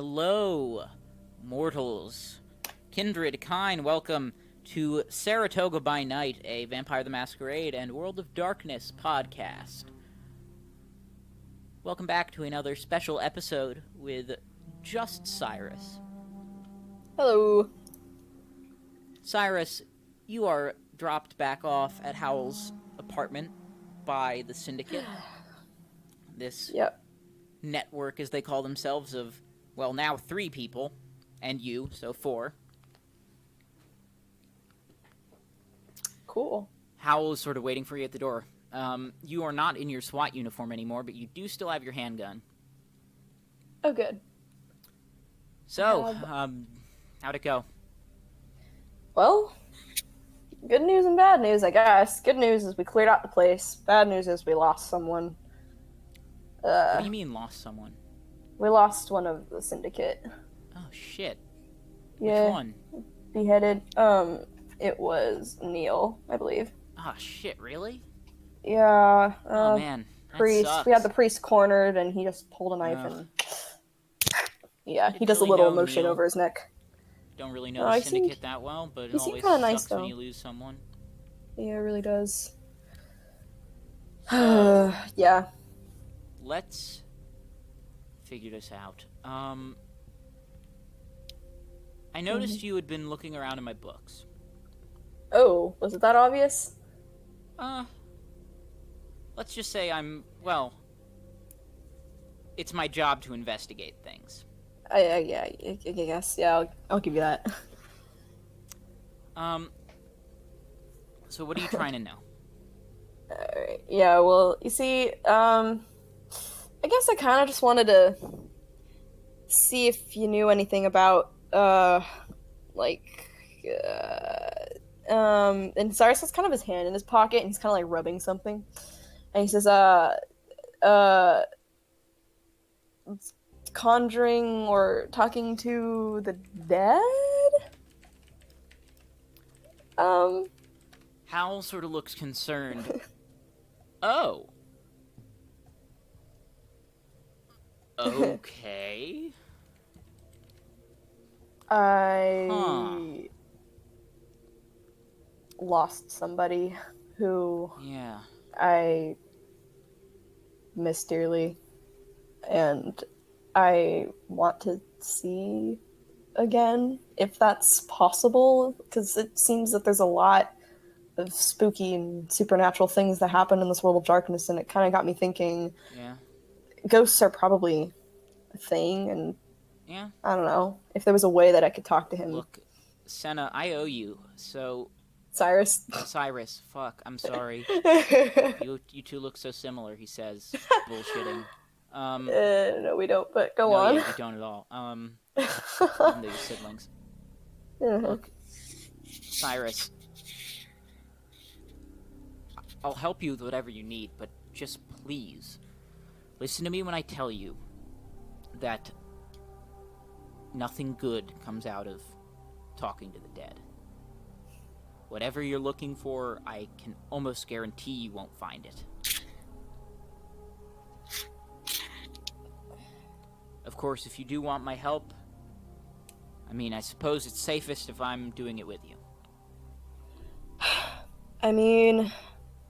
Hello, mortals. Kindred, kind, welcome to Saratoga by Night, a Vampire the Masquerade and World of Darkness podcast. Welcome back to another special episode with just Cyrus. Hello. Cyrus, you are dropped back off at Howell's apartment by the Syndicate. This network, as they call themselves, of, well, now 3 people, and you, so 4. Cool. Howell is sort of waiting for you at the door. You are not in your SWAT uniform anymore, but you do still have your handgun. Oh, good. So, how'd it go? Well, good news and bad news, I guess. Good news is we cleared out the place. Bad news is we lost someone. What do you mean, lost someone? We lost one of the Syndicate. Oh, shit. Yeah. Which one? Beheaded. It was Neil, I believe. Oh, shit, really? Yeah. Oh, man. That priest. sucks. We had the priest cornered, and he just pulled a knife and... Yeah, he does a little motion over his neck. Don't really know the Syndicate that well, but it always sucks when you lose someone. Yeah, it really does. Yeah. Let's figure this out. I noticed you had been looking around in my books. Oh, was it that obvious? Let's just say it's my job to investigate things. I guess. Yeah, I'll give you that. So what are you trying to know? Alright, yeah, well, you see, I guess I kind of just wanted to see if you knew anything about, and Cyrus has kind of his hand in his pocket, and he's kind of, rubbing something, and he says, conjuring or talking to the dead? Howell sort of looks concerned. Oh. Okay. I lost somebody who I miss dearly, and I want to see again, if that's possible, because it seems that there's a lot of spooky and supernatural things that happen in this world of darkness, and it kind of got me thinking, ghosts are probably a thing, and I don't know, if there was a way that I could talk to him. Look, Senna, I owe you, so... Cyrus, fuck, I'm sorry. You two look so similar, he says, bullshitting. No, we don't, but go on. Yeah, we don't at all. Even though you're siblings. Look, Cyrus, I'll help you with whatever you need, but just please, listen to me when I tell you that nothing good comes out of talking to the dead. Whatever you're looking for, I can almost guarantee you won't find it. Of course, if you do want my help, I suppose it's safest if I'm doing it with you.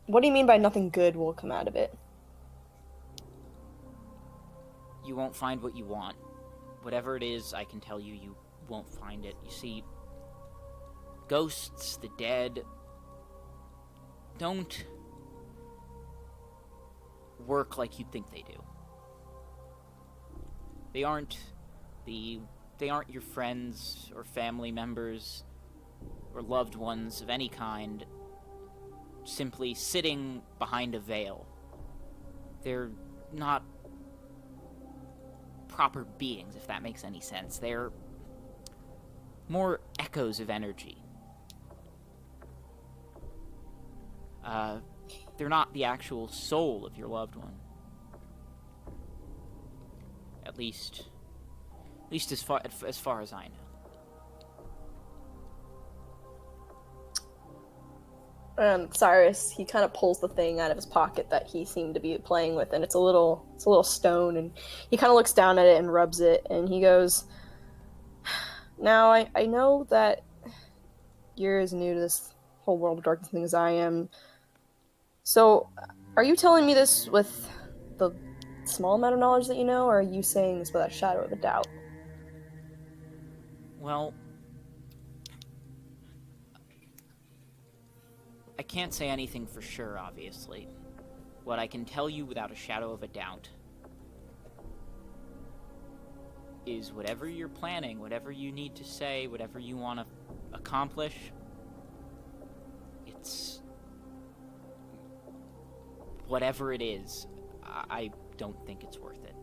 What do you mean by nothing good will come out of it? You won't find what you want. Whatever it is, I can tell you, you won't find it. You see, ghosts, the dead, don't work like you'd think they do. They aren't your friends or family members or loved ones of any kind simply sitting behind a veil. They're not proper beings, if that makes any sense. They're more echoes of energy. They're not the actual soul of your loved one. At least as far as I know. And Cyrus, he kind of pulls the thing out of his pocket that he seemed to be playing with, and it's a little stone, and he kind of looks down at it and rubs it, and he goes, "Now, I know that you're as new to this whole world of darkness thing as I am. So, are you telling me this with the small amount of knowledge that you know, or are you saying this without a shadow of a doubt?" Well, I can't say anything for sure, obviously. What I can tell you without a shadow of a doubt is whatever you're planning, whatever you need to say, whatever you want to accomplish, it's... whatever it is, I don't think it's worth it.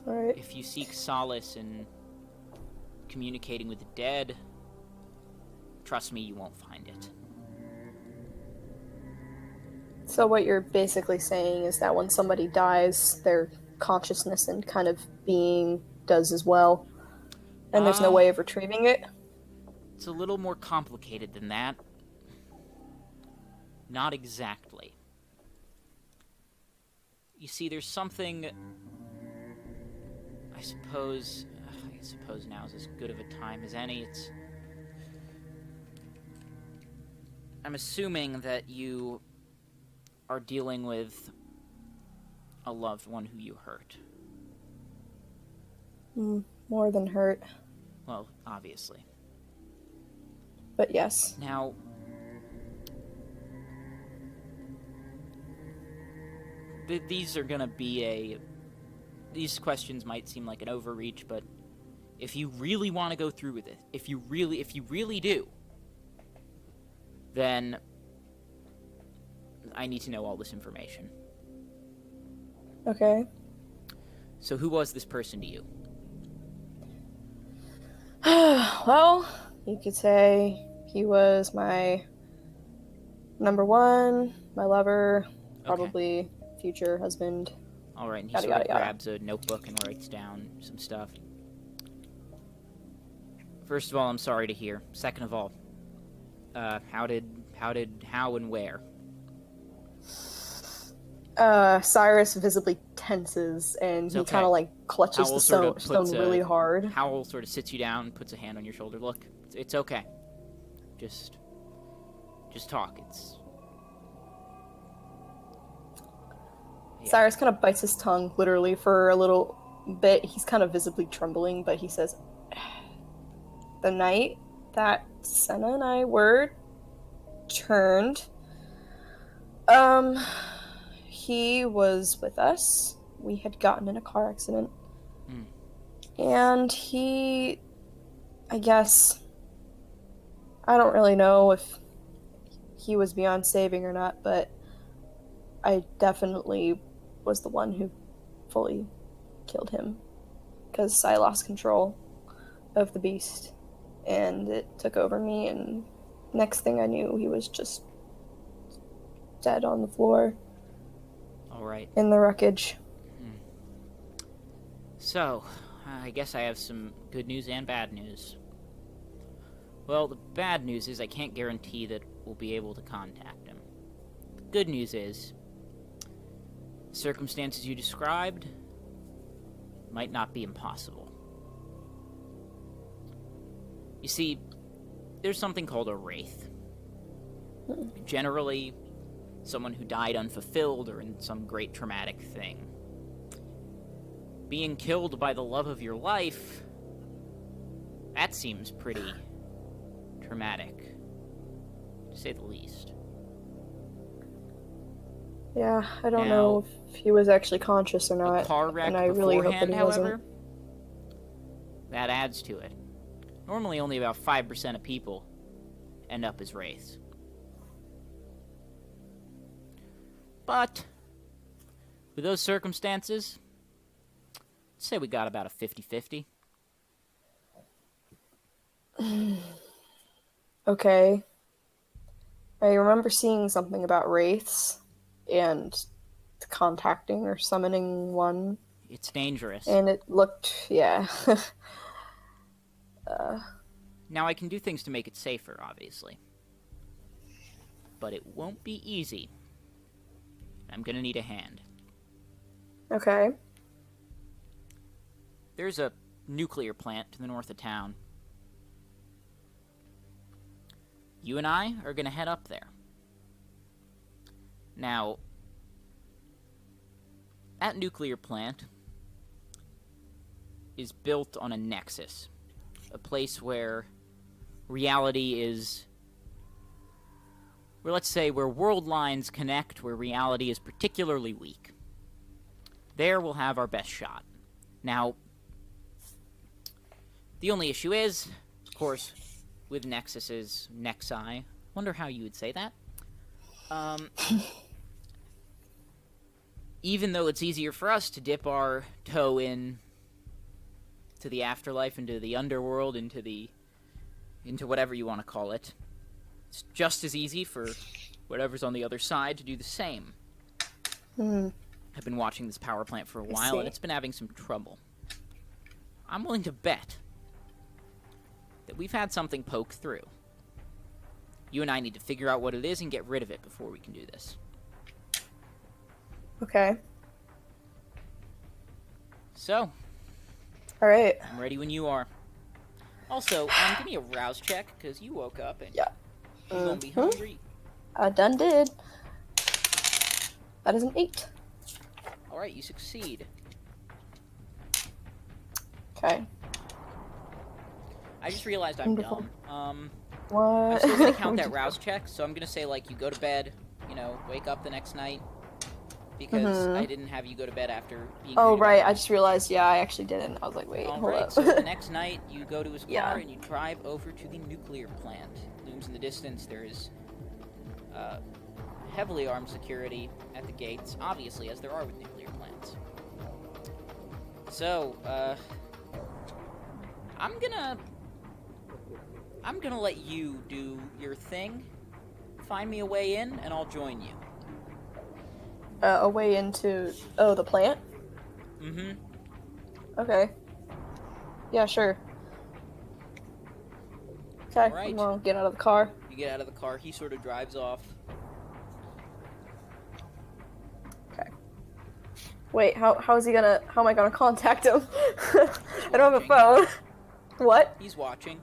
All right. If you seek solace in communicating with the dead, trust me, you won't find it. So what you're basically saying is that when somebody dies, their consciousness and kind of being does as well, and there's no way of retrieving it? It's a little more complicated than that. Not exactly. You see, there's something... I suppose now is as good of a time as any. I'm assuming that you are dealing with a loved one who you hurt. More than hurt. Well, obviously. But yes. Now, these are gonna be these questions might seem like an overreach, but if you really want to go through with it, if you really do, then I need to know all this information. Okay. So who was this person to you? Well, you could say he was my number one, my lover, probably future husband. All right, and he sort of grabs a notebook and writes down some stuff. First of all, I'm sorry to hear. Second of all, how and where? Cyrus visibly tenses, and he kind of like clutches the stone really hard. Howell sort of sits you down, puts a hand on your shoulder. Look, it's okay. Just talk. Yeah. Cyrus kind of bites his tongue, literally, for a little bit. He's kind of visibly trembling, but he says, "The night that Senna and I were turned, he was with us. We had gotten in a car accident. And he, I guess, I don't really know if he was beyond saving or not, but I definitely was the one who fully killed him, because I lost control of the beast, and it took over me, and next thing I knew, he was just dead on the floor. All right. In the wreckage." So, I guess I have some good news and bad news. Well, the bad news is I can't guarantee that we'll be able to contact him. The good news is, the circumstances you described might not be impossible. You see, there's something called a wraith. Generally, someone who died unfulfilled or in some great traumatic thing. Being killed by the love of your life, that seems pretty traumatic, to say the least. Yeah, I don't know if he was actually conscious or not. A car wreck and I really hope that he however, wasn't. That adds to it. Normally only about 5% of people end up as wraiths. But, with those circumstances, I'd say we got about a 50-50. Okay. I remember seeing something about wraiths and contacting or summoning one. It's dangerous. And it looked, yeah. Now, I can do things to make it safer, obviously. But it won't be easy. I'm gonna need a hand. Okay. There's a nuclear plant to the north of town. You and I are gonna head up there. Now, that nuclear plant is built on a nexus. A place where reality is... where, let's say, where world lines connect, where reality is particularly weak. There we'll have our best shot. Now, the only issue is, of course, with nexuses, nexi. Wonder how you would say that. Even though it's easier for us to dip our toe in to the afterlife, into the underworld, into whatever you want to call it, it's just as easy for whatever's on the other side to do the same. I've been watching this power plant for a while, and it's been having some trouble. I'm willing to bet that we've had something poke through. You and I need to figure out what it is and get rid of it before we can do this. Okay. So. Alright. I'm ready when you are. Also, give me a rouse check, because you woke up and you're going to be hungry. I done did. That is an 8. Alright, you succeed. Okay. I just realized I'm dumb. What? I'm still going to count that rouse check, so I'm going to say, like, you go to bed, you know, wake up the next night, because I didn't have you go to bed after being... Oh, right, I just realized, yeah, I actually didn't. I was like, wait, hold up. So the next night, you go to his car and you drive over to the nuclear plant. Looms in the distance, there is heavily armed security at the gates, obviously, as there are with nuclear plants. So, I'm gonna let you do your thing. Find me a way in, and I'll join you. A way into... Oh, the plant? Mm-hmm. Okay. Yeah, sure. Okay, right. Well, get out of the car. You get out of the car, he sort of drives off. Okay. Wait, how is he gonna... How am I gonna contact him? I don't have a phone. What? He's watching.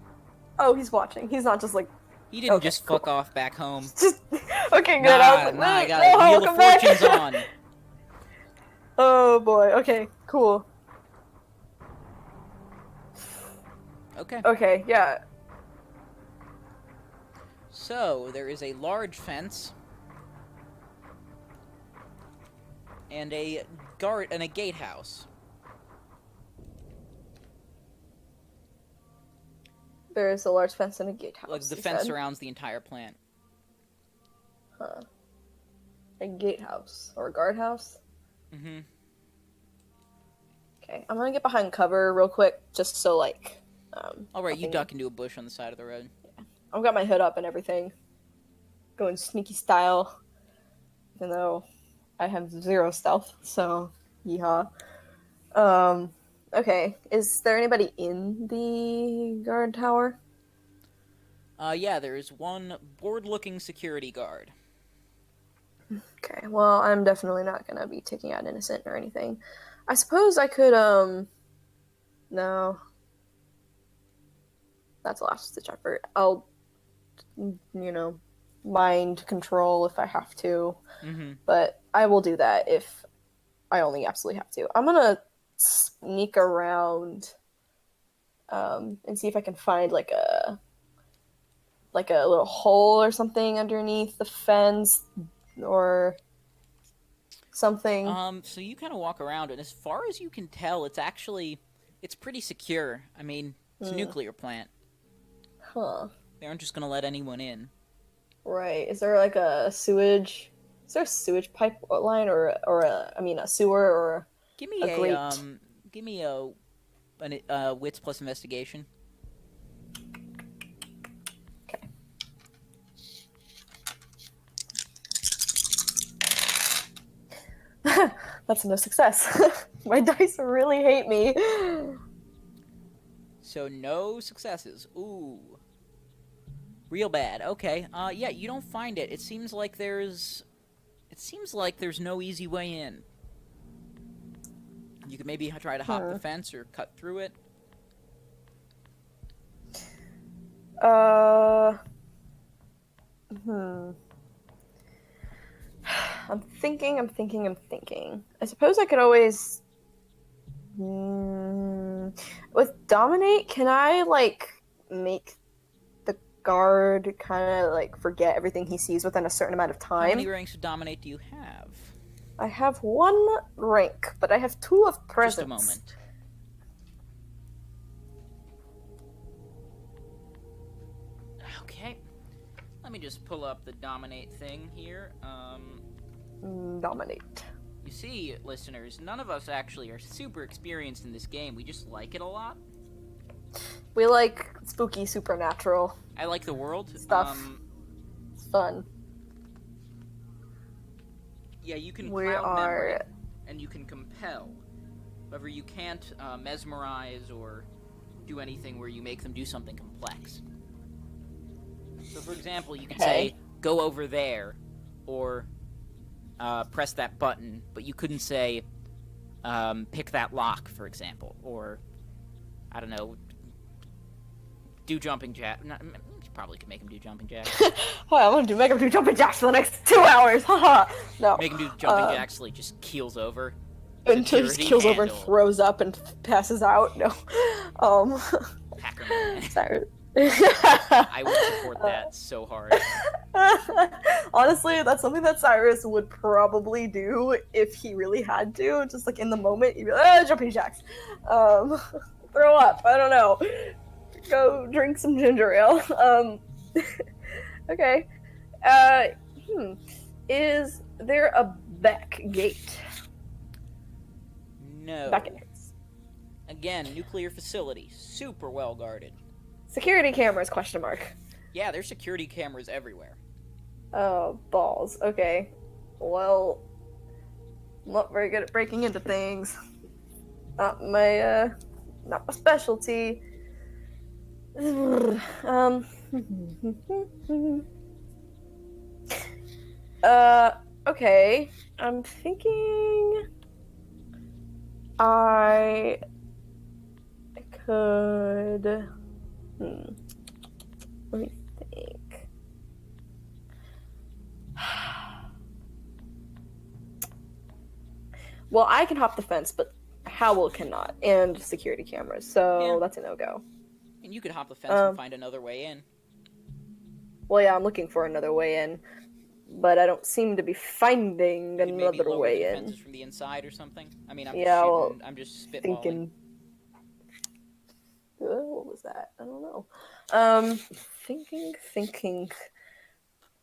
Oh, he's watching. He's not just like... He didn't just fuck off back home. Okay, good. I was like, I got it. Wheel of Fortune's on. Oh boy. Okay, cool. Okay. Okay, yeah. So, there is a large fence and a gatehouse. There is a large fence and a gatehouse. Like, the fence surrounds the entire plant. Huh. A gatehouse. Or a guardhouse? Mm-hmm. Okay, I'm gonna get behind cover real quick, just so, like, Alright, you duck into a bush on the side of the road. Yeah. I've got my hood up and everything. Going sneaky style. Even though I have 0 stealth, so, yeehaw. Okay, is there anybody in the guard tower? Yeah, there is one bored-looking security guard. Okay, well, I'm definitely not gonna be taking out innocent or anything. I suppose I could, no. That's a last-ditch effort. I'll, mind control if I have to. Mm-hmm. But I will do that if I only absolutely have to. I'm gonna sneak around, and see if I can find, like a little hole or something underneath the fence, or something. So you kind of walk around, and as far as you can tell, it's pretty secure. I mean, it's a nuclear plant. Huh. They aren't just gonna let anyone in. Right. Is there like a sewage? Is there a sewage pipeline or a sewer or Give me a wits plus investigation. Okay. That's no success. My dice really hate me. So no successes. Ooh. Real bad. Okay. Yeah, you don't find it. It seems like there's no easy way in. You could maybe try to hop the fence or cut through it. I'm thinking. I suppose I could always... with Dominate, can I, like, make the guard kind of, like, forget everything he sees within a certain amount of time? How many ranks of Dominate do you have? I have 1 rank, but I have 2 of Presence. Just a moment. Okay. Let me just pull up the Dominate thing here. Dominate. You see, listeners, none of us actually are super experienced in this game. We just like it a lot. We like spooky supernatural. I like the world. Stuff. It's fun. Yeah, you can cloud memory, and you can compel. However, you can't mesmerize or do anything where you make them do something complex. So, for example, you can say, go over there, or press that button, but you couldn't say, pick that lock, for example, or, I don't know, do jumping jack. No, you probably could make him do jumping jacks. Oh, I want to make him do jumping jacks for the next 2 hours. Haha. No. Make him do jumping jacks till he just keels over. Until he just keels over and throws up and passes out. No. Hacker man. Sorry. I would support that so hard. Honestly, that's something that Cyrus would probably do if he really had to. Just like in the moment, he'd be like, jumping jacks. Throw up. I don't know. Go drink some ginger ale. Okay. Is there a back gate? No. Back entrance. Again, nuclear facility. Super well guarded. Security cameras, question mark. Yeah, there's security cameras everywhere. Oh, balls. Okay. Well, I'm not very good at breaking into things. Not my specialty. Okay. I'm thinking I could... Let me think. Well, I can hop the fence, but Howell cannot, and security cameras, so that's a no-go. And you could hop the fence and find another way in. Well, yeah, I'm looking for another way in, but I don't seem to be finding another way in. Fences from the inside or something. I mean, I'm just spitballing. Thinking. What was that? I don't know. Thinking.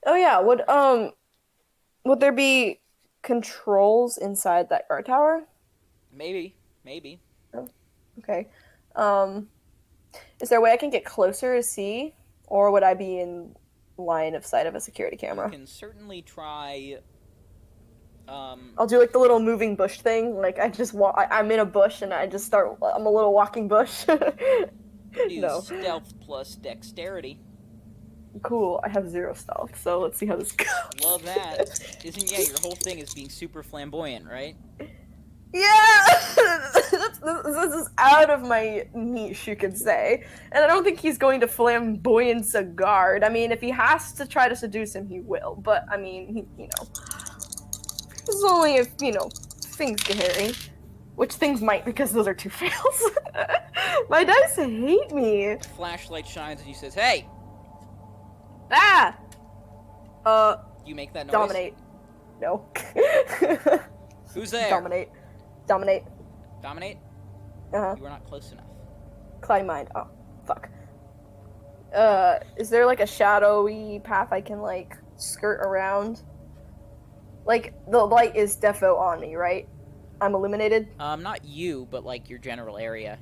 Oh yeah, would there be controls inside that guard tower? Maybe. Oh, okay. Is there a way I can get closer to see, or would I be in line of sight of a security camera? You can certainly try. I'll do like the little moving bush thing. Like I just I'm in a bush and I just start. I'm a little walking bush. No. Stealth plus dexterity. Cool. I have 0 stealth, so let's see how this goes. Love that. Your whole thing is being super flamboyant, right? Yeah! This is out of my niche, you could say. And I don't think he's going to flamboyance a guard. I mean, if he has to try to seduce him, he will. But, I mean, this is only if, things get hairy. Which things might, because those are 2 fails. My dice hate me. Flashlight shines and he says, hey! Ah! You make that noise? Dominate. No. Who's there? Dominate. Dominate? Uh-huh. You were not close enough. Clouding mind. Oh, fuck. Is there, like, a shadowy path I can, like, skirt around? Like, the light is defo on me, right? I'm illuminated? Not you, but, like, your general area.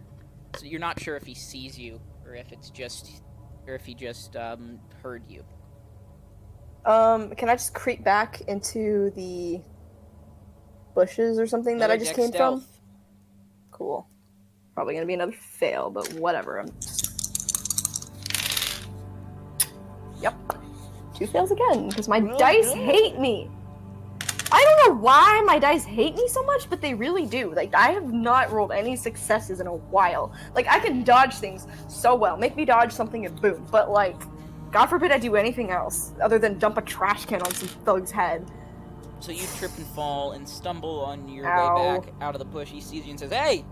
So you're not sure if he sees you, or if it's just... or if he just, heard you. Can I just creep back into the bushes or something that I just came from? Cool. probably gonna be another fail, but whatever. Yep. 2 fails again, because my dice hate me. I don't know why my dice hate me so much, but they really do. Like, I have not rolled any successes in a while. Like, I can dodge things so well. Make me dodge something and boom. But, like, God forbid I do anything else other than dump a trash can on some thug's head. So you trip and fall and stumble on your Ow. way back out of the bush. He sees you and says, "Hey!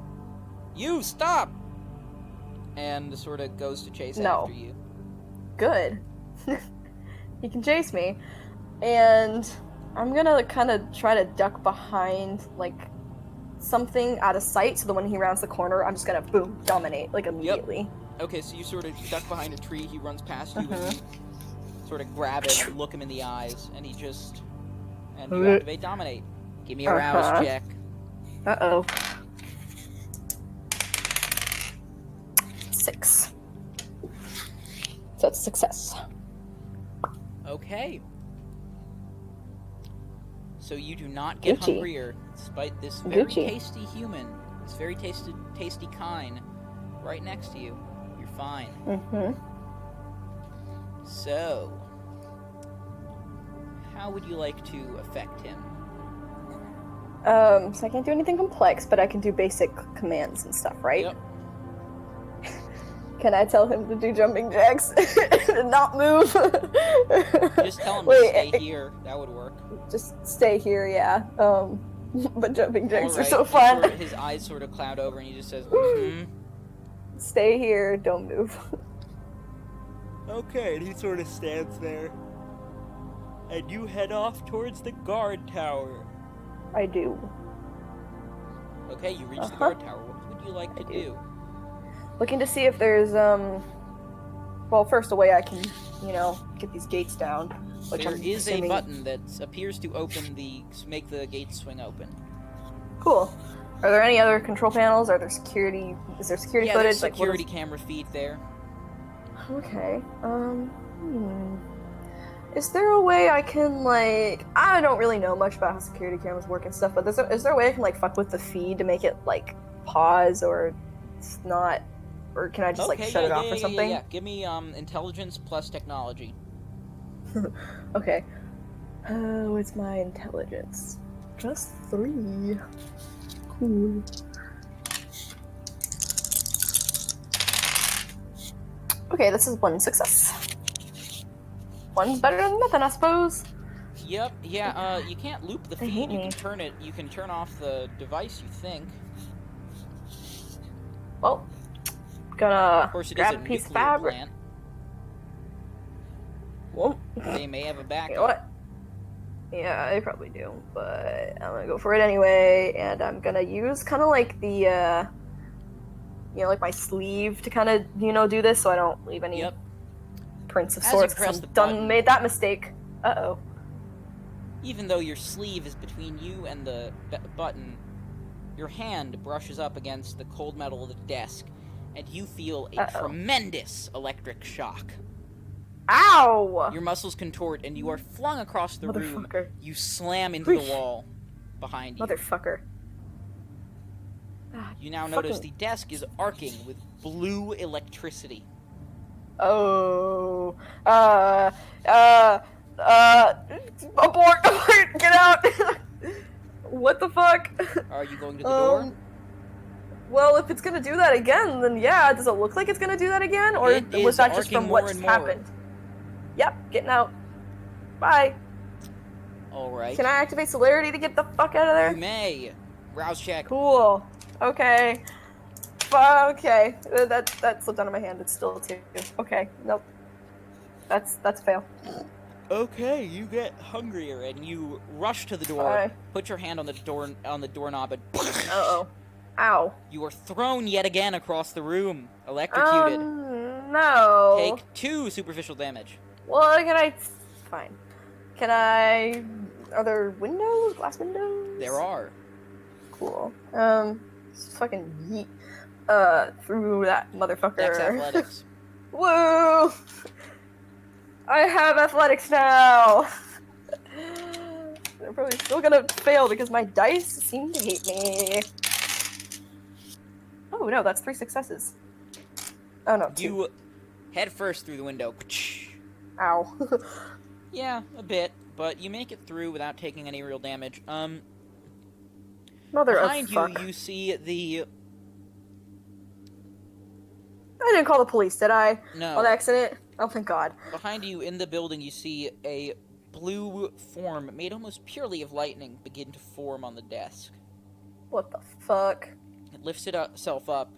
You, stop!" And sort of goes to chase after you. Good. He can chase me. And I'm gonna kind of try to duck behind, like, something out of sight, so that when he rounds the corner, I'm just gonna, boom, dominate, like, immediately. Yep. Okay, so you sort of duck behind a tree, he runs past you, and you sort of grab it and look him in the eyes, and he just... And you activate Dominate. Give me a rouse check. Uh-oh. 6. So it's a success. Okay. So you do not get hungrier, despite this very tasty human, this very tasty kine, right next to you. You're fine. So, how would you like to affect him? So I can't do anything complex, but I can do basic commands and stuff, right? Yep. Can I tell him to do jumping jacks and not move? Just tell him to stay here. That would work. Just stay here, yeah. But jumping jacks are so fun. fun. His eyes sort of cloud over, and he just says, Stay here, don't move. Okay, and he sort of stands there. And you head off towards the guard tower. I do. Okay, you reach the guard tower. What would you like to do? Looking to see if there's, well, first a way I can, get these gates down. Which there is a button that appears to make the gates swing open. Cool. Are there any other control panels? Is there security footage? There's security camera feed there. Okay. Is there a way I can, I don't really know much about how security cameras work and stuff, but is there a way I can, fuck with the feed to make it, pause or it's not, or can I just, shut it off or something? Yeah. Give me, intelligence plus technology. Okay. What's my intelligence? Just 3. Cool. Okay, this is 1 success. 1's better than nothing, I suppose. Yep, yeah, you can't loop the feed, you can turn off the device, you think. Well, gonna of course, it grab is a piece of fabric. Plant. Well, they may have a backup. You know what? Yeah, they probably do, but I'm gonna go for it anyway, and I'm gonna use kind of like the, my sleeve to kind of, do this so I don't leave any prints of swords, because I've made that mistake. Uh-oh. Even though your sleeve is between you and the button, your hand brushes up against the cold metal of the desk, and you feel a tremendous electric shock. Ow! Your muscles contort, and you are flung across the room. You slam into the wall behind you. Motherfucker. You now notice the desk is arcing with blue electricity. Oh. Abort! Get out! What the fuck? Are you going to the door? Well, if it's gonna do that again, then yeah. Does it look like it's gonna do that again? Or was that just from what just happened? Yep, getting out. Bye. Alright. Can I activate celerity to get the fuck out of there? You may. Rouse check. Cool. Okay. Okay. That slipped out of my hand. It's still 2. Okay. Nope. That's a fail. Okay, you get hungrier and you rush to the door. Put your hand on the doorknob and uh-oh. Ow. You are thrown yet again across the room, electrocuted. No. Take 2 superficial damage. Well, fine. Are there windows? Glass windows? There are. Cool. Fucking yeet. Through that motherfucker. Dex athletics. Woo! I have athletics now! They're probably still gonna fail because my dice seem to hate me. Oh, Ooh, no, that's 3 successes. Oh, no, 2. You head first through the window. Ow. Yeah, a bit, but you make it through without taking any real damage. Mother behind of fuck. you see the... I didn't call the police, did I? No. On accident? Oh, thank God. Behind you in the building, you see a blue form made almost purely of lightning begin to form on the desk. What the fuck? It lifts itself up,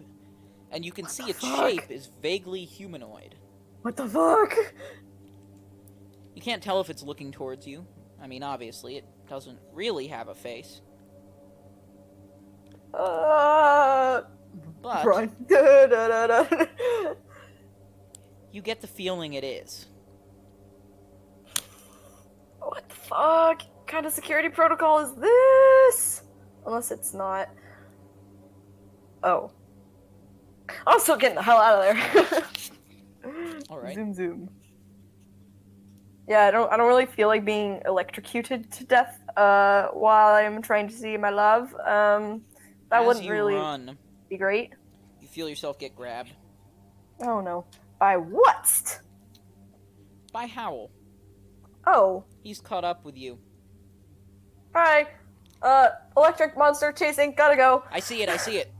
and you can see its shape is vaguely humanoid. What the fuck? You can't tell if it's looking towards you. I mean, obviously, it doesn't really have a face. But Run. you get the feeling it is. What the fuck? What kind of security protocol is this? Unless it's not. Oh. I'm still getting the hell out of there. Alright. Zoom zoom. Yeah, I don't really feel like being electrocuted to death while I'm trying to see my love. That wouldn't really be great. You feel yourself get grabbed. Oh no. By what? By Howell. Oh. He's caught up with you. Hi. Electric monster chasing, gotta go. I see it.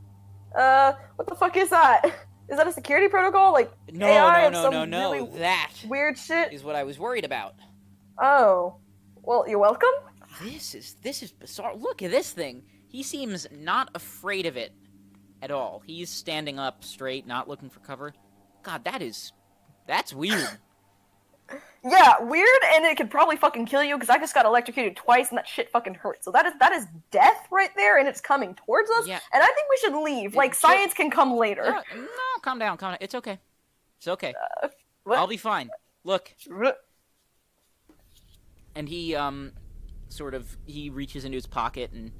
What the fuck is that? Is that a security protocol? Like, No, AI no. really That weird shit? is what I was worried about. Oh. Well, you're welcome? This is bizarre. Look at this thing. He seems not afraid of it at all. He's standing up straight, not looking for cover. God, that's weird. Yeah, weird, and it could probably fucking kill you, because I just got electrocuted twice, and that shit fucking hurt. So that is death right there, and it's coming towards us, yeah. And I think we should leave. Like, science can come later. No, calm down. It's okay. It's okay. What? I'll be fine. Look. And he, he reaches into his pocket and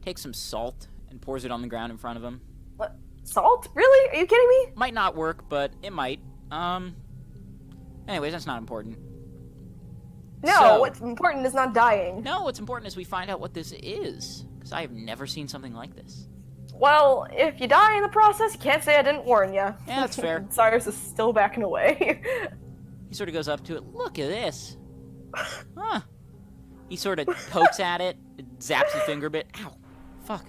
takes some salt and pours it on the ground in front of him. What? Salt? Really? Are you kidding me? Might not work, but it might. Anyways, that's not important. No, what's important is not dying. No, what's important is we find out what this is. Because I have never seen something like this. Well, if you die in the process, you can't say I didn't warn you. Yeah, that's fair. Cyrus is still backing away. He sort of goes up to it. Look at this. Huh. He sort of pokes at it, zaps his finger a bit. Ow. Fuck.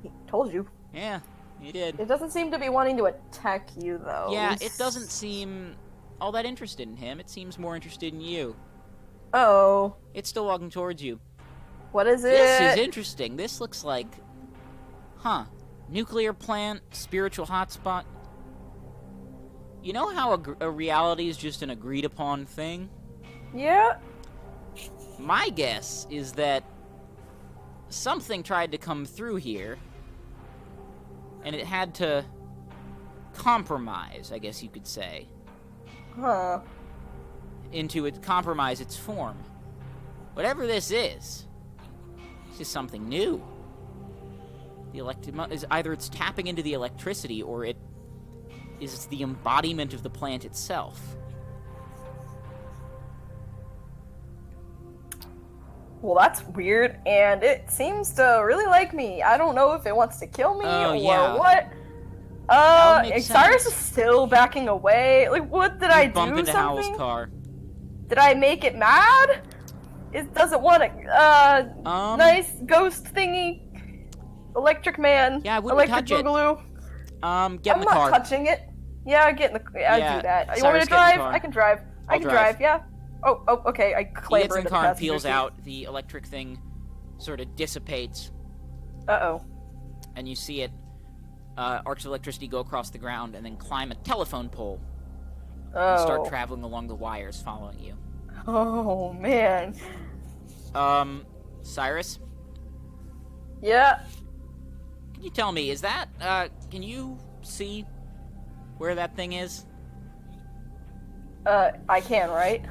He told you. Yeah, he did. It doesn't seem to be wanting to attack you, though. Yeah, it doesn't seem all that interested in him. It seems more interested in you. Oh. It's still walking towards you. What is it? This is interesting. This looks like... Nuclear plant, spiritual hotspot. You know how a reality is just an agreed-upon thing? Yeah. My guess is that something tried to come through here, and it had to compromise, I guess you could say. Huh. Compromise its form. Whatever this is something new. Either it's tapping into the electricity, or it is the embodiment of the plant itself. Well, that's weird, and it seems to really like me. I don't know if it wants to kill me or what. Cyrus is still backing away. Like, what did I do? Bump into something? Howell's car. Did I make it mad? It doesn't want a nice ghost thingy. Electric man. Yeah, I wouldn't touch it. Boogaloo. Get in the car. I'm not touching it. Yeah, get in the car. Yeah, do that. You want me to drive? I can drive. I can drive, yeah. Oh, okay. I clamber into the car. He gets in the car and peels seat. out. The electric thing sort of dissipates. Uh-oh. And you see it, arcs of electricity go across the ground and then climb a telephone pole. Oh. And start traveling along the wires following you. Oh, man. Cyrus? Yeah? Can you tell me, is that, can you see where that thing is? I can, right?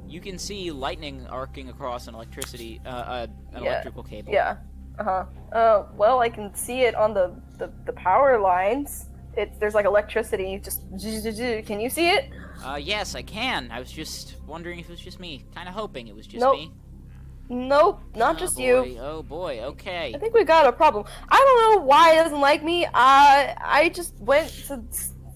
You can see lightning arcing across an electrical cable. Yeah. Well, I can see it on the power lines. There's like electricity, just... Can you see it? Yes, I can. I was just wondering if it was just me. Kinda hoping it was just nope. me. Nope, not just you. Oh boy, okay. I think we got a problem. I don't know why it doesn't like me. I just went to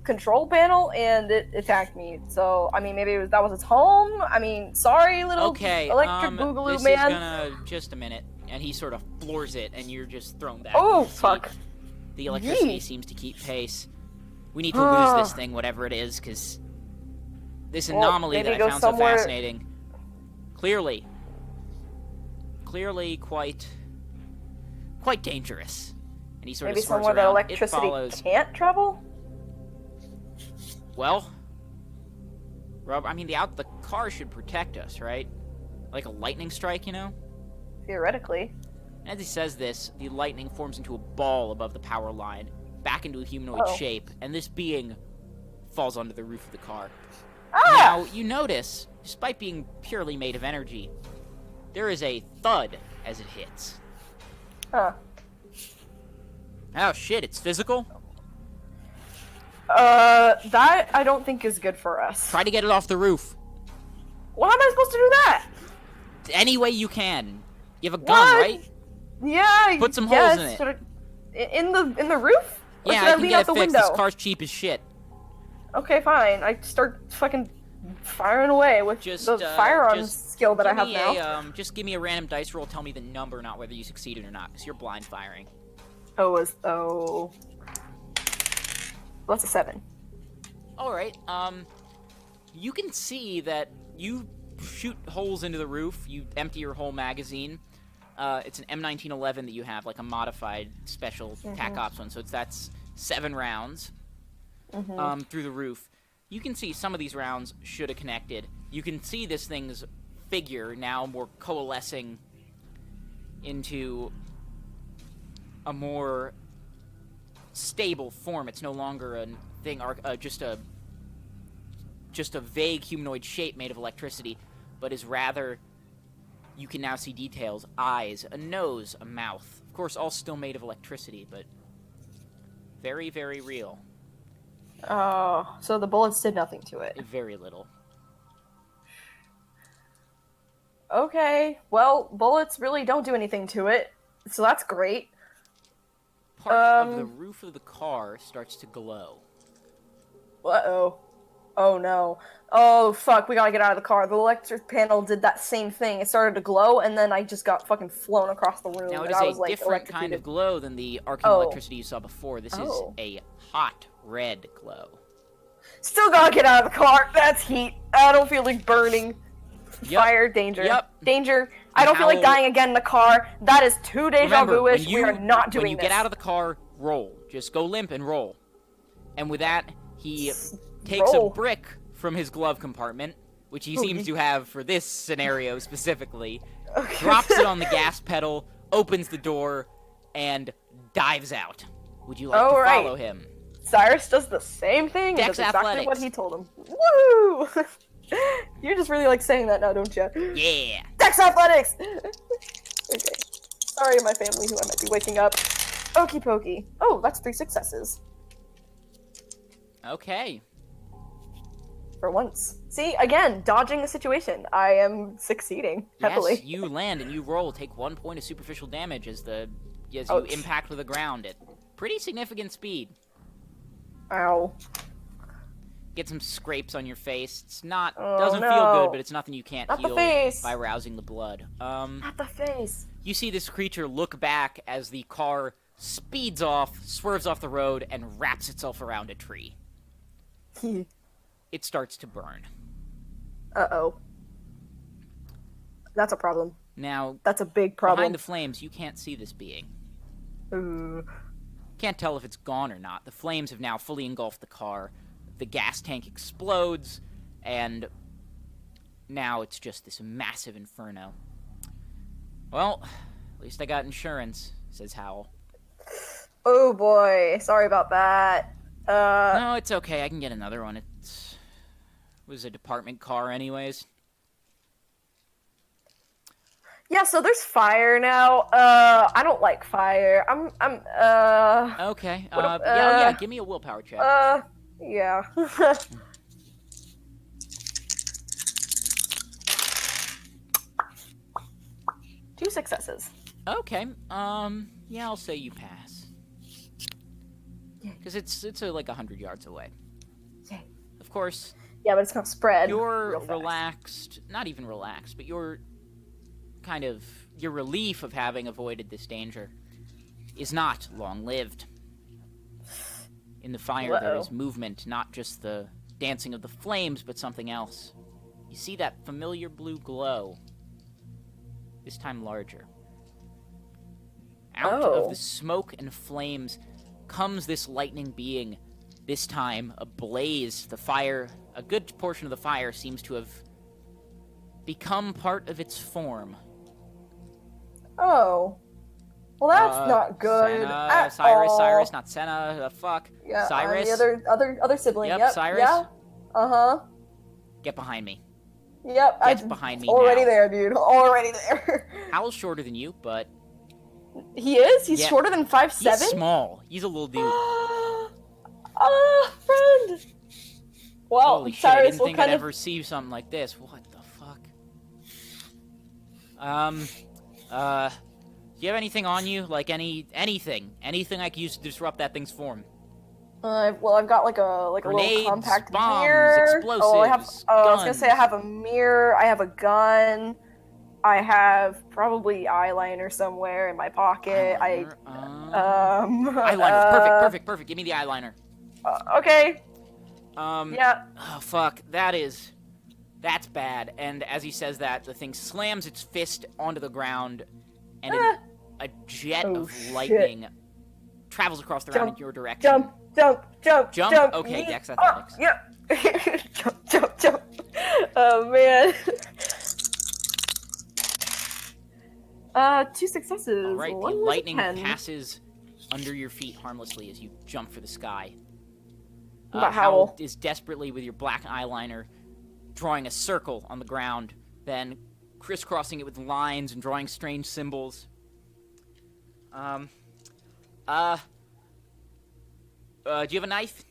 control panel and it attacked me. So, I mean, maybe that was its home. I mean, sorry, little electric boogaloo this man. Is gonna just a minute, and he sort of floors it, and you're just thrown back. Oh fuck! The electricity seems to keep pace. We need to lose this thing, whatever it is, because this anomaly that I found so fascinating. Clearly quite dangerous. And he sort maybe of swerves somewhere around. that electricity can't travel. Well, Rob, I mean, the car should protect us, right? Like a lightning strike, you know? Theoretically. As he says this, the lightning forms into a ball above the power line, back into a humanoid shape, and this being falls onto the roof of the car. Now, you notice, despite being purely made of energy, there is a thud as it hits. Huh. Oh shit, it's physical? That I don't think is good for us. Try to get it off the roof. Well, how am I supposed to do that? Any way you can. You have a gun, right? Yeah. Put some holes in it. Sort of, in the roof? Or yeah, should I I can lean get out it the fixed. window? This car's cheap as shit. Okay, fine. I start fucking firing away with the firearms skill that I have now. Just give me a random dice roll. Tell me the number, not whether you succeeded or not, because you're blind firing. That's a 7. All right. You can see that you shoot holes into the roof. You empty your whole magazine. It's an M1911 that you have, like a modified special TAC Ops one. So that's 7 rounds through the roof. You can see some of these rounds should have connected. You can see this thing's figure now more coalescing into a more stable form. It's no longer a thing, just a vague humanoid shape made of electricity, but is rather, you can now see details, eyes, a nose, a mouth. Of course, all still made of electricity, but very, very real. Oh, so the bullets did nothing to it. Very little. Okay, well, bullets really don't do anything to it, so that's great. Part of the roof of the car starts to glow. Uh-oh. Oh, no. Oh, fuck, we gotta get out of the car. The electric panel did that same thing. It started to glow, and then I just got fucking flown across the room. Now, it is a different kind of glow than the arcing electricity you saw before. This is a hot red glow. Still gotta get out of the car. That's heat. I don't feel like burning. Yep. Fire, danger. Yep. Danger. I don't feel like dying again in the car. That is too deja vu-ish. We are not doing this. When you get out of the car, roll. Just go limp and roll. And with that, he takes a brick from his glove compartment, which he seems to have for this scenario specifically, drops it on the gas pedal, opens the door, and dives out. Would you like to follow him? Cyrus does the same thing. Dex exactly what he told him. Woo! You're just really like saying that now, don't you? Yeah. Dex Athletics! Okay. Sorry, my family, who I might be waking up. Okie pokey. Oh, that's 3 successes. Okay. For once. See, again, dodging a situation. I am succeeding heavily. Yes, you land and you roll. Take 1 point of superficial damage as you impact with the ground at pretty significant speed. Ow. Get some scrapes on your face. It's not doesn't feel good, but it's nothing you can't heal by rousing the blood. Not the face. You see this creature look back as the car speeds off, swerves off the road, and wraps itself around a tree. It starts to burn. Uh-oh. That's a problem. Now, that's a big problem. Behind the flames, you can't see this being. Can't tell if it's gone or not. The flames have now fully engulfed the car. The gas tank explodes, and now it's just this massive inferno. Well, at least I got insurance, says Howell. Oh boy, sorry about that. No, it's okay. I can get another one. It was a department car anyways. Yeah, so there's fire now. I don't like fire. Okay. Yeah, give me a willpower check. Yeah. 2 successes. Okay. Yeah, I'll say you pass. Because it's like 100 yards away. Yay. Of course. Yeah, but it's gonna spread. You're relaxed. Not even relaxed, but you're kind of... Your relief of having avoided this danger is not long-lived. In the fire, there is movement, not just the dancing of the flames, but something else. You see that familiar blue glow. This time larger. Out of the smoke and flames comes this lightning being, this time ablaze. The fire, a good portion of the fire seems to have become part of its form. Oh. Well, that's not good. Senna, Cyrus, not Senna. Fuck. Yeah, Cyrus. The other sibling. Yep. Cyrus. Yeah. Uh-huh. Get behind me. Yep. Get behind me already now. there, dude. Already there. Howell's shorter than you, but... He is? He's shorter than 5'7"? He's small. He's a little dude. Friend! Well, Holy shit, Cyrus, I didn't think I'd ever see something like this. What the fuck? Do you have anything on you? Like anything I can use to disrupt that thing's form? Well, I've got like a Grenades, little compact bombs, mirror. explosives, I was gonna say I have a mirror. I have a gun. I have probably eyeliner somewhere in my pocket. Eyeliner. Perfect. Give me the eyeliner. Okay. Yeah. Oh fuck. That's bad. And as he says that, the thing slams its fist onto the ground, and a jet of lightning travels across the ground in your direction. Jump. Okay, Dex Athletics. Yeah. Jump. Oh man. 2 successes. All right, the lightning passes under your feet harmlessly as you jump for the sky. Howell is desperately, with your black eyeliner, drawing a circle on the ground, then crisscrossing it with lines and drawing strange symbols. Do you have a knife?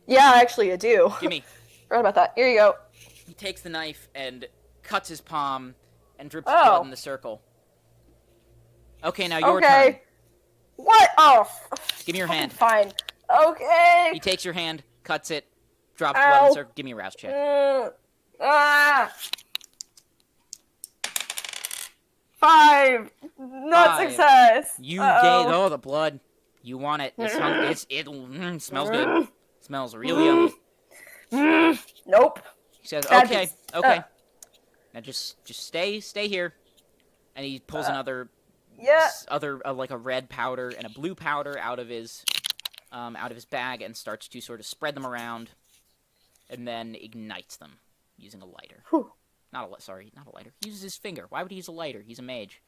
Yeah, actually, I do. Give me. Forgot about that. Here you go. He takes the knife and cuts his palm and drips blood in the circle. Okay, now your turn. What? Oh. Give me your hand. Fine. Okay. He takes your hand, cuts it, drops blood in the circle. Give me a rouse check. 5. Not success. You gained the blood. You want it. It smells good. It smells really yummy. Nope. He says, okay. Now just stay here. And he pulls another like a red powder and a blue powder out of his bag and starts to sort of spread them around, and then ignites them using a lighter. Whew. Not a lighter. He uses his finger. Why would he use a lighter? He's a mage.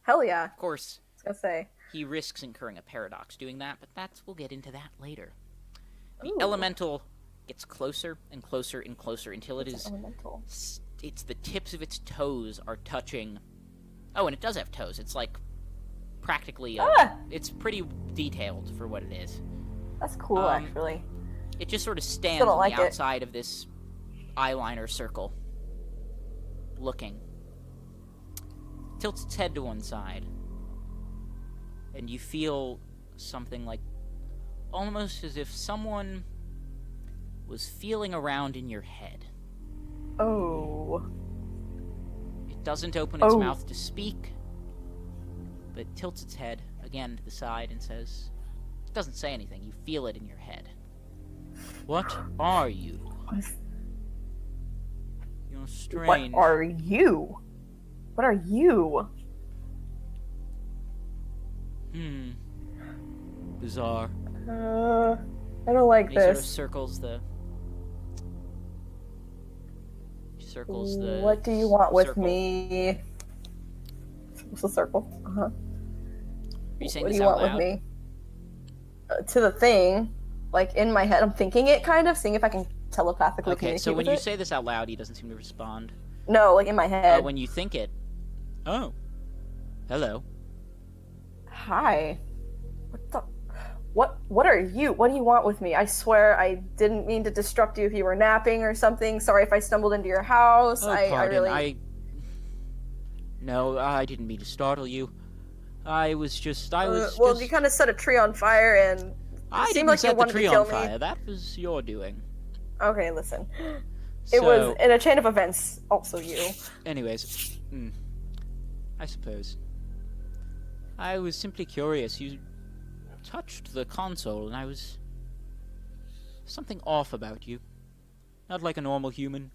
Hell yeah. Of course. I was gonna say. He risks incurring a paradox doing that, but we'll get into that later. The elemental gets closer and closer and closer until it's the tips of its toes are touching. Oh, and it does have toes. It's like practically it's pretty detailed for what it is. That's cool, actually. It just sort of stands on the outside of this eyeliner circle, looking. Tilts its head to one side, and you feel something like almost as if someone was feeling around in your head. Oh. It doesn't open its mouth to speak, but it tilts its head again to the side and says, it doesn't say anything, you feel it in your head. What are you? You're strange. What are you? What are you? Bizarre. I don't like this. He sort of circles the... What do you want with me? What's the circle? Are you saying what this do you out want loud? with me? To the thing. Like, in my head, I'm thinking it, kind of, seeing if I can telepathically communicate Okay, so when with you it. say this out loud, he doesn't seem to respond. No, like, in my head. When you think it... Oh. Hello. Hi. What the... What are you? What do you want with me? I swear I didn't mean to disrupt you if you were napping or something. Sorry if I stumbled into your house. Oh, pardon. No, I didn't mean to startle you. I was Well, you kind of set a tree on fire, and I it seemed didn't like you set the wanted tree to kill on fire. me. That was your doing. Okay, listen. So, It was in a chain of events, also you. Anyways, I suppose. I was simply curious. You touched the console, and I was... something off about you. Not like a normal human.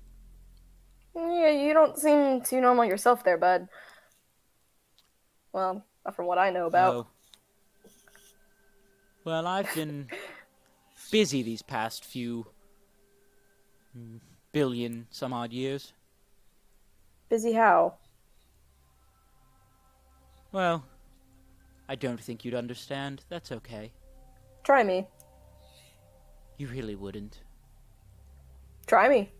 Yeah, you don't seem too normal yourself there, bud. Well, not from what I know about. Oh. Well, I've been busy these past few billion some odd years. Busy how? Well, I don't think you'd understand. That's okay. Try me. You really wouldn't. Try me.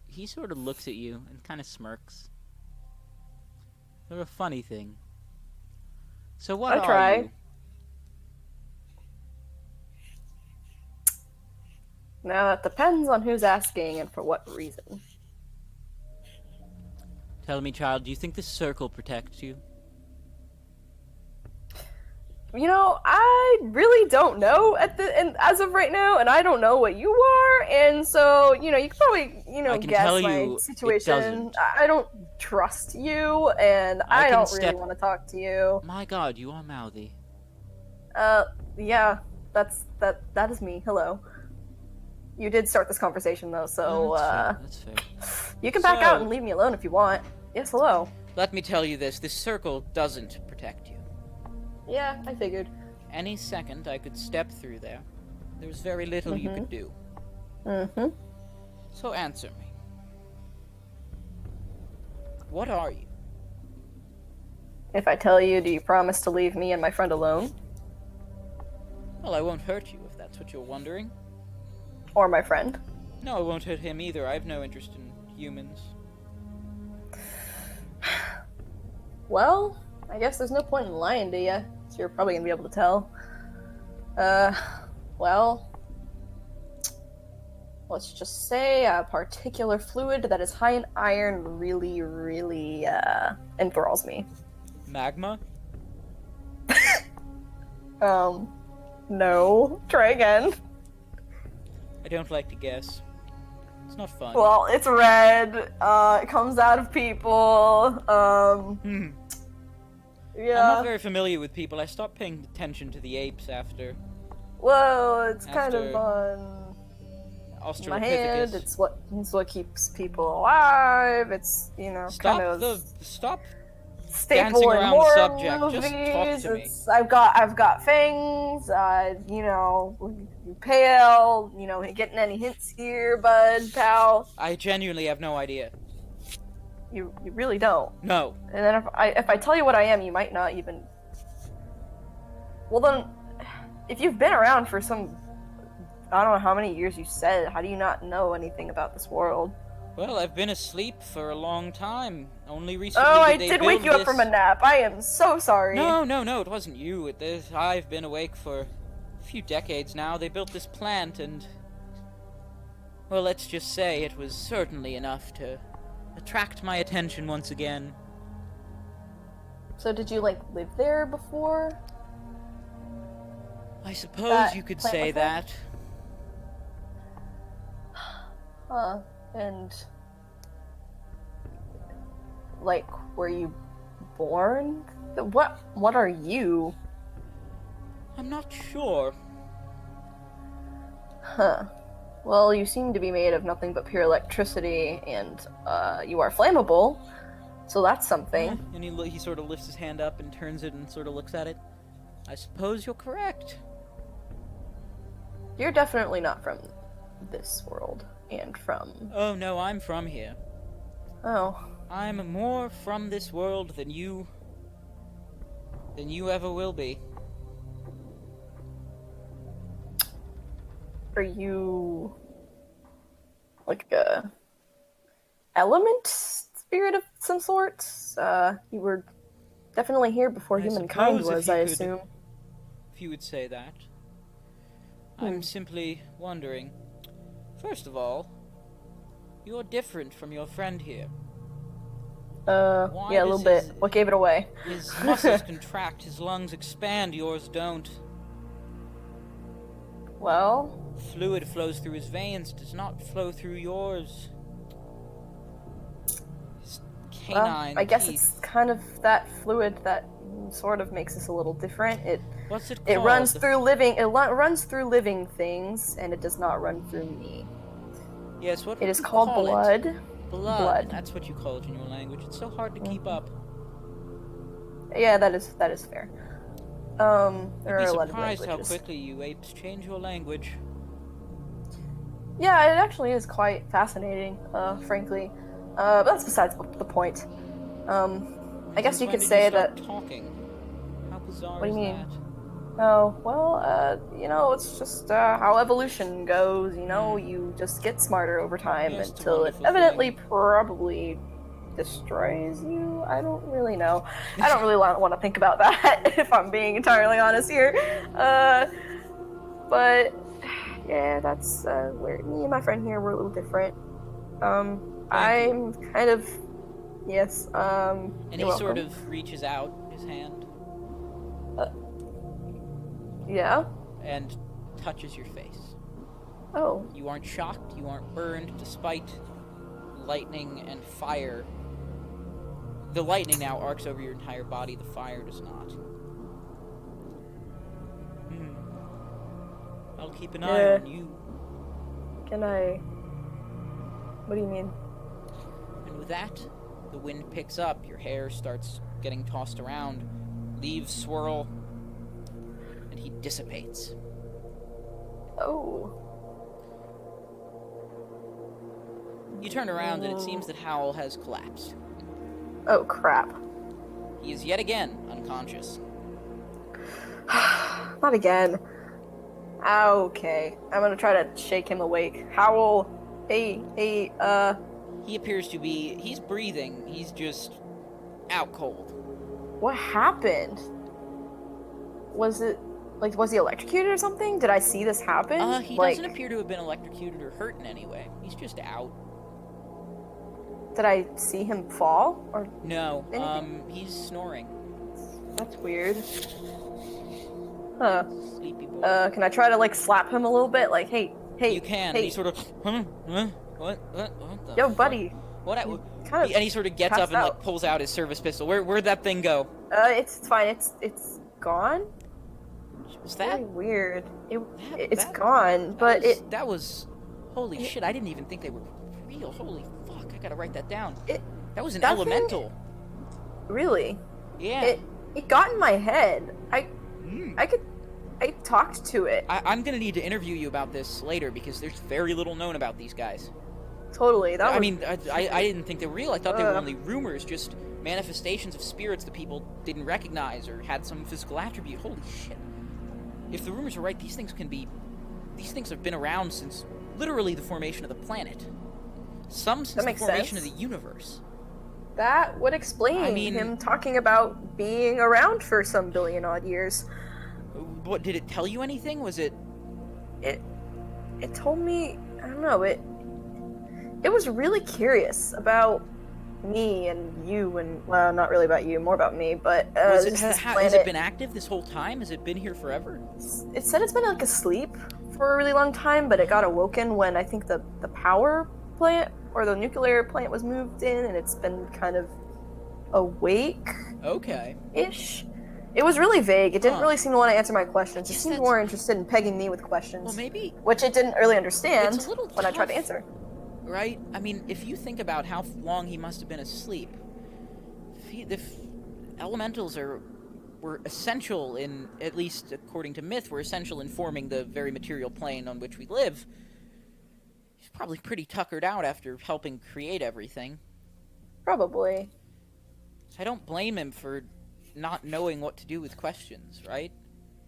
He sort of looks at you and kind of smirks. They're a funny thing. So what I try. are you? Now that depends on who's asking and for what reason. Tell me, child, do you think this circle protects you? You know, I really don't know as of right now, and I don't know what you are, and so, you can probably, guess my situation. I don't trust you, and I don't really want to talk to you. My god, you are mouthy. Yeah, that is me. Hello. You did start this conversation, though, so, that's fair. You can back out and leave me alone if you want. Yes, hello. Let me tell you this circle doesn't protect you. Yeah, I figured. Any second I could step through there. There's very little you could do. So answer me. What are you? If I tell you, do you promise to leave me and my friend alone? Well, I won't hurt you if that's what you're wondering. Or my friend? No, I won't hurt him either. I have no interest in humans. Well, I guess there's no point in lying to you, so you're probably gonna be able to tell. Well, let's just say a particular fluid that is high in iron really, really, enthralls me. Magma? No. Try again. I don't like to guess. It's not fun. Well, it's red, it comes out of people, Yeah. I'm not very familiar with people. I stopped paying attention to the apes after... Whoa, it's kind of on my hand. Australopithecus. It's what keeps people alive. It's, Stop staple dancing in around the horror subject. movies. Just talk to me. I've got fangs. You pale. Getting any hints here, bud, pal? I genuinely have no idea. You really don't. No. And then if I tell you what I am, you might not even. Well then, if you've been around for some, I don't know how many years you said, how do you not know anything about this world? Well, I've been asleep for a long time. Only recently I did wake you up from a nap. I am so sorry. No, it wasn't you. I've been awake for a few decades now. They built this plant and... Well, let's just say it was certainly enough to attract my attention once again. So did you, live there before? I suppose you could say that. Huh. And... were you born? What are you? I'm not sure. Huh. Well, you seem to be made of nothing but pure electricity, and, you are flammable, so that's something. Yeah, and he sort of lifts his hand up and turns it and sort of looks at it. I suppose you're correct. You're definitely not from this world, and from... Oh, no, I'm from here. Oh. I'm more from this world than you ever will be. Are you a element spirit of some sort? You were definitely here before humankind was, I assume. If you would say that. I'm simply wondering, first of all, You're different from your friend here. Yeah, a little bit. What gave it away? His muscles contract, his lungs expand, yours don't. Well? Fluid flows through his veins, does not flow through yours. His canine I guess teeth. it's kind of that fluid that sort of makes us a little different. What's it called? It runs through living things, and it does not run through me. Yes, what it is called blood. Blood. That's what you call it in your language. It's so hard to keep up. Yeah, that is fair. There are a lot of languages. You'd be surprised how quickly you apes change your language. Yeah, it actually is quite fascinating, frankly. But that's besides the point. I guess you could say that. Talking? How bizarre what do you is mean? that? Oh, well, it's just how evolution goes, you just get smarter over time until it evidently probably destroys you. I don't really know. I don't really want to think about that, if I'm being entirely honest here. But, yeah, that's where me and my friend here were a little different. I'm kind of, yes, And he welcome. sort of reaches out his hand. Yeah? And touches your face. Oh. You aren't shocked, you aren't burned, despite lightning and fire. The lightning now arcs over your entire body, the fire does not. I'll keep an eye on you. Can I... What do you mean? And with that, the wind picks up, your hair starts getting tossed around, leaves swirl, and he dissipates. Oh. You turn around and it seems that Howell has collapsed. Oh, crap. He is yet again unconscious. Not again. Okay. I'm gonna try to shake him awake. Howell, hey, He appears to be... He's breathing, he's just out cold. What happened? Was he electrocuted or something? Did I see this happen? He doesn't appear to have been electrocuted or hurt in any way. He's just out. Did I see him fall? Or no, anything? He's snoring. That's weird. Huh. Sleepy boy. Can I try to, slap him a little bit? Like, hey. You can, hey. and he sort of, what the Yo, fuck? buddy. And he sort of gets up and, pulls out his service pistol. Where'd that thing go? It's fine. It's gone? Was that? Really weird. It's gone, but That was... Holy shit, I didn't even think they were real. Holy fuck, I gotta write that down. That was an elemental. Really? Yeah. It got in my head. I talked to it. I'm gonna need to interview you about this later, because there's very little known about these guys. Totally. I didn't think they were real. I thought they were only rumors, just manifestations of spirits that people didn't recognize or had some physical attribute. Holy shit. If the rumors are right, these things have been around since literally the formation of the planet. Some since the formation of the universe. That would explain him talking about being around for some billion-odd years. What, did it tell you anything? Was it... It told me... I don't know, it was really curious about me and you and... Well, not really about you, more about me, but... has it been active this whole time? Has it been here forever? It said it's been, asleep for a really long time, but it got awoken when I think the power plant or the nuclear plant was moved in, and it's been kind of awake. Okay-ish. It was really vague. It didn't really seem to want to answer my questions. It seemed more interested in pegging me with questions. Well, maybe... Which it didn't really understand when I tried to answer. Right? I mean, if you think about how long he must have been asleep, if elementals were essential in, at least according to myth, were essential in forming the very material plane on which we live, he's probably pretty tuckered out after helping create everything. Probably. I don't blame him for not knowing what to do with questions, right?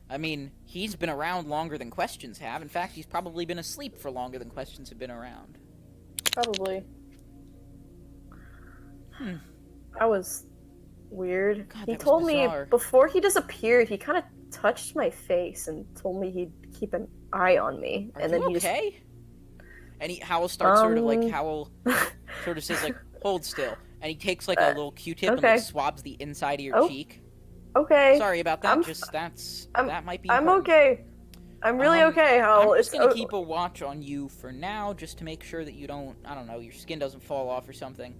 I mean, he's been around longer than questions have. In fact, he's probably been asleep for longer than questions have been around. Probably. That was weird. God, he told me before he disappeared, he kind of touched my face and told me he'd keep an eye on me. Are you okay? And Howell starts Howell sort of says, like, hold still. And he takes, like, a little Q-tip and, like, swabs the inside of your cheek. Okay. Sorry about that, that might be important. I'm okay. I'm really okay, Howell. I'm just gonna keep a watch on you for now, just to make sure that you don't, I don't know, your skin doesn't fall off or something.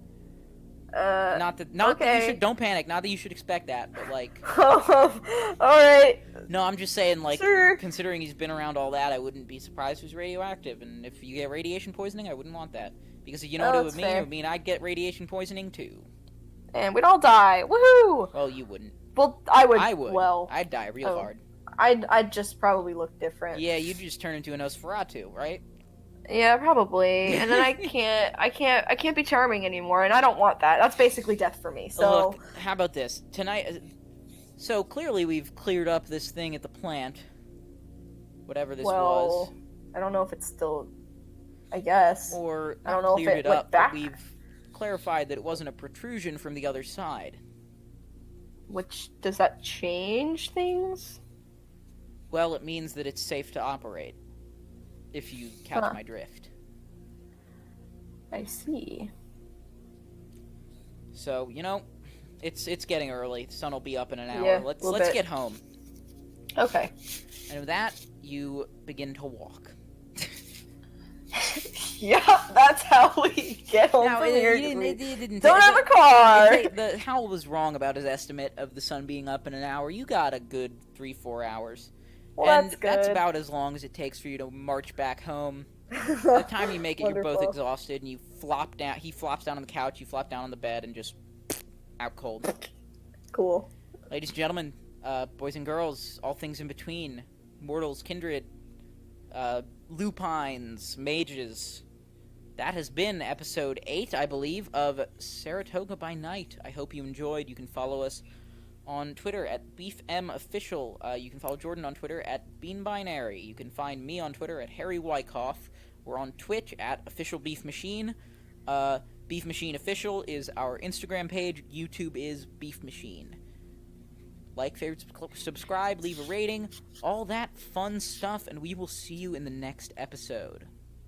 Not that you should, don't panic, not that you should expect that, but, like... Alright. No, I'm just saying, like, sure. Considering he's been around all that, I wouldn't be surprised if he's radioactive, and if you get radiation poisoning, I wouldn't want that. Because you know what it would mean? Fair. It would mean I'd get radiation poisoning, too. And we'd all die. Woohoo! Well, you wouldn't. Well, I would. Well... I'd die real hard. I'd just probably look different. Yeah, you'd just turn into a Nosferatu, right? Yeah, probably. And then I can't be charming anymore, and I don't want that. That's basically death for me. So look, how about this? Tonight, so clearly we've cleared up this thing at the plant. Whatever this was. I don't know if it's still, I guess. Or I don't know if it went back. But we've clarified that it wasn't a protrusion from the other side. Which, does that change things? Well, it means that it's safe to operate. If you catch my drift. I see. So, you know, it's getting early. The sun will be up in an hour. Yeah, let's get home. Okay. And with that, you begin to walk. Yeah, that's how we get home from here. Don't have a car! Howell was wrong about his estimate of the sun being up in an hour. You got a good 3-4 hours. Well, and that's about as long as it takes for you to march back home. By the time you make it, you're both exhausted, and you flop down. He flops down on the couch, you flop down on the bed, and just out cold. Cool. Ladies and gentlemen, boys and girls, all things in between, mortals, kindred, lupines, mages. That has been episode 8, I believe, of Saratoga by Night. I hope you enjoyed. You can follow us on Twitter at BeefMOfficial. You can follow Jordan on Twitter at BeanBinary. You can find me on Twitter at Harry Wyckoff. We're on Twitch at Official Beef Machine. Beef Machine Official is our Instagram page. YouTube is Beef Machine. Like, favorite, subscribe, leave a rating, all that fun stuff, and we will see you in the next episode.